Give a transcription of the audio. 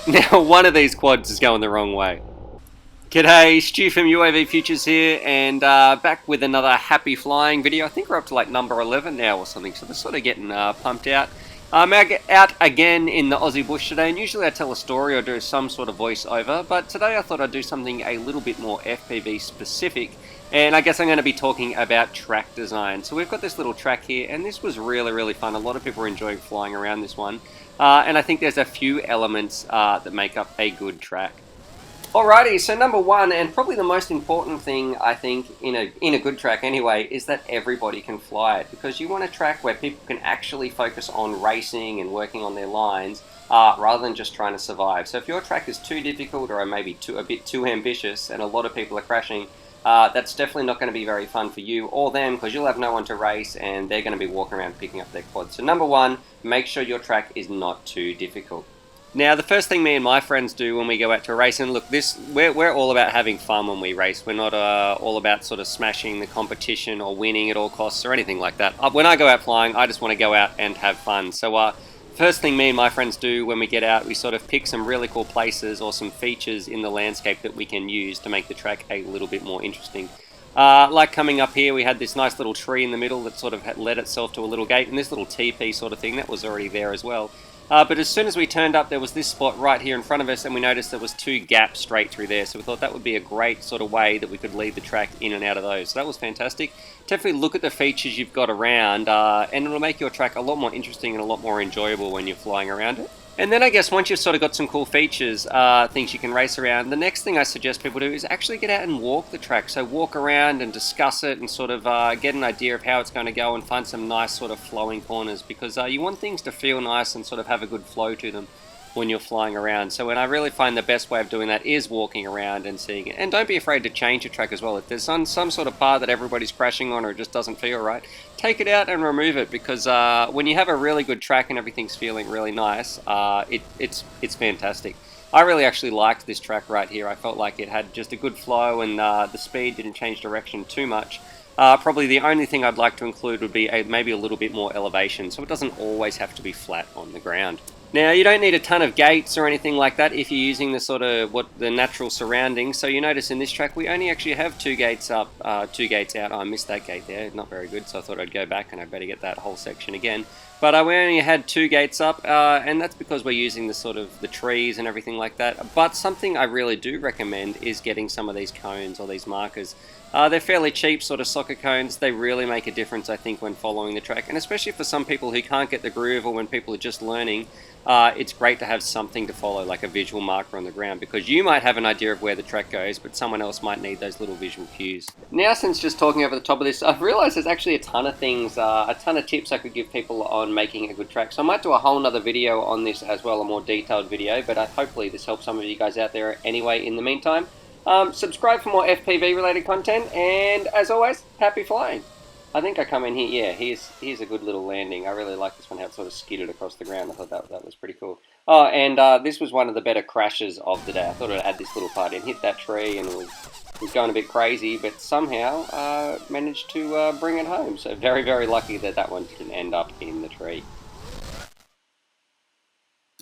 Now, one of these quads is going the wrong way. G'day, Stu from UAVfutures here, and back with another happy flying video. I think we're up to like number 11 now or something, so we're sort of getting pumped out. I'm out again in the Aussie bush today, and usually I tell a story or do some sort of voiceover, but today I thought I'd do something a little bit more FPV specific, and I guess I'm going to be talking about track design. So we've got this little track here, and this was really fun. A lot of people are enjoying flying around this one, and I think there's a few elements that make up a good track. Alrighty, so number one, and probably the most important thing, I think, in a good track anyway, is that everybody can fly it. Because you want a track where people can actually focus on racing and working on their lines, rather than just trying to survive. So if your track is too difficult or maybe a bit too ambitious and a lot of people are crashing, that's definitely not going to be very fun for you or them, because you'll have no one to race and they're going to be walking around picking up their quads. So number one, make sure your track is not too difficult. Now, the first thing me and my friends do when we go out to a race, and look, we're all about having fun when we race. We're not all about sort of smashing the competition or winning at all costs or anything like that. When I go out flying, I just want to go out and have fun. So first thing me and my friends do when we get out, we sort of pick some really cool places or some features in the landscape that we can use to make the track a little bit more interesting. Like coming up here, we had this nice little tree in the middle that sort of led itself to a little gate, and this little teepee sort of thing, that was already there as well. But as soon as we turned up, there was this spot right here in front of us, and we noticed there was two gaps straight through there. So we thought that would be a great sort of way that we could lead the track in and out of those. So that was fantastic. Definitely look at the features you've got around, and it'll make your track a lot more interesting and a lot more enjoyable when you're flying around it. And then I guess once you've sort of got some cool features, things you can race around, the next thing I suggest people do is actually get out and walk the track. So walk around and discuss it and sort of get an idea of how it's going to go and find some nice sort of flowing corners, because you want things to feel nice and sort of have a good flow to them when you're flying around. So when I really find the best way of doing that is walking around and seeing it. And don't be afraid to change your track as well. If there's some sort of part that everybody's crashing on or it just doesn't feel right, take it out and remove it, because when you have a really good track and everything's feeling really nice, it's fantastic. I really actually liked this track right here. I felt like it had just a good flow, and the speed didn't change direction too much. Probably the only thing I'd like to include would be maybe a little bit more elevation, so it doesn't always have to be flat on the ground. Now, you don't need a ton of gates or anything like that if you're using the sort of the natural surroundings. So you notice in this track we only actually have two gates up, two gates out. Oh, I missed that gate there, not very good, so I thought I'd go back and I better get that whole section again. But we only had two gates up, and that's because we're using the sort of the trees and everything like that. But something I really do recommend is getting some of these cones or these markers. They're fairly cheap sort of soccer cones. They really make a difference, I think, when following the track, and especially for some people who can't get the groove or when people are just learning. It's great to have something to follow, like a visual marker on the ground, because you might have an idea of where the track goes, but someone else might need those little visual cues. Now, since just talking over the top of this, I've realized there's actually a ton of things, a ton of tips I could give people on making a good track. So I might do a whole nother video on this as well, a more detailed video, but hopefully this helps some of you guys out there anyway in the meantime. Subscribe for more FPV related content, and as always, happy flying. I think I come in here, yeah, here's a good little landing. I really like this one, how it sort of skidded across the ground. I thought that was pretty cool. Oh, and this was one of the better crashes of the day. I thought I'd add this little part in. Hit that tree and was going a bit crazy, but somehow managed to bring it home. So very lucky that one didn't end up in the tree.